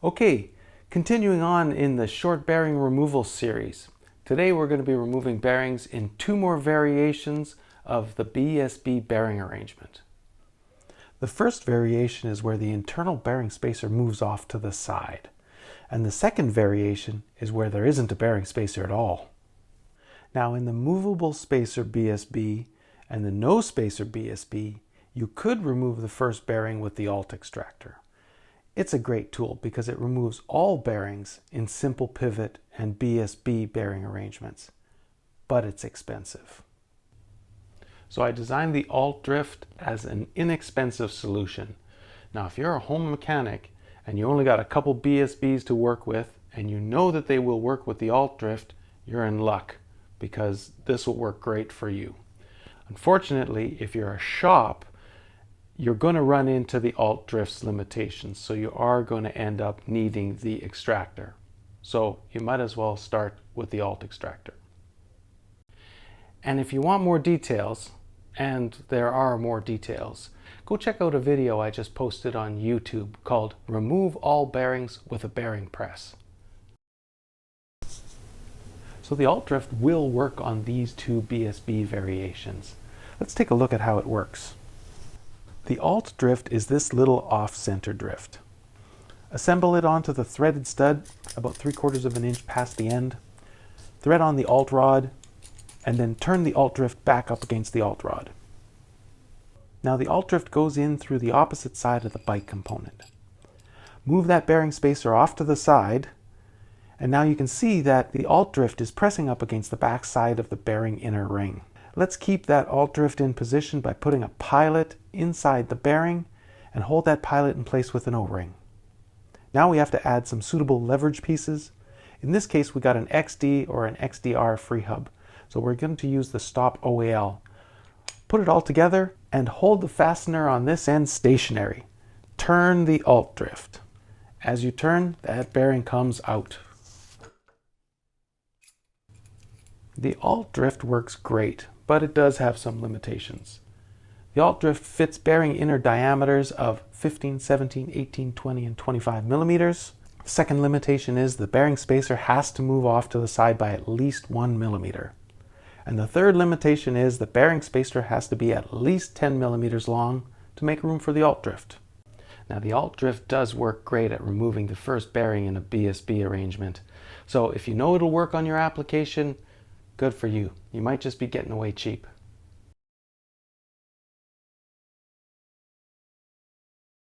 Okay, continuing on in the short bearing removal series. Today we're going to be removing bearings in two more variations of the BSB bearing arrangement. The first variation is where the internal bearing spacer moves off to the side. And the second variation is where there isn't a bearing spacer at all. Now in the movable spacer BSB and the no spacer BSB, you could remove the first bearing with the alt extractor. It's a great tool because it removes all bearings in simple pivot and BSB bearing arrangements, but it's expensive. So I designed the alt drift as an inexpensive solution. Now if you're a home mechanic and you only got a couple BSBs to work with and you know that they will work with the alt drift, you're in luck because this will work great for you. Unfortunately, if you're a shop, you're going to run into the alt drift's limitations, so you are going to end up needing the extractor. So you might as well start with the alt extractor. And if you want more details, and there are more details, go check out a video I just posted on YouTube called Remove All Bearings with a Bearing Press. So the alt drift will work on these two BSB variations. Let's take a look at how it works. The alt drift is this little off-center drift. Assemble it onto the threaded stud about 3/4 of an inch past the end. Thread on the alt rod and then turn the alt drift back up against the alt rod. Now the alt drift goes in through the opposite side of the bike component. Move that bearing spacer off to the side and now you can see that the alt drift is pressing up against the back side of the bearing inner ring. Let's keep that alt drift in position by putting a pilot inside the bearing and hold that pilot in place with an O-ring. Now we have to add some suitable leverage pieces. In this case we got an XD or an XDR free hub. So we're going to use the stop OAL. Put it all together and hold the fastener on this end stationary. Turn the alt drift. As you turn, that bearing comes out. The alt drift works great, but it does have some limitations. The alt drift fits bearing inner diameters of 15, 17, 18, 20, and 25 millimeters. The second limitation is the bearing spacer has to move off to the side by at least 1 millimeter. And the third limitation is the bearing spacer has to be at least 10 millimeters long to make room for the alt drift. Now the alt drift does work great at removing the first bearing in a BSB arrangement. So if you know it'll work on your application, good for you. You might just be getting away cheap.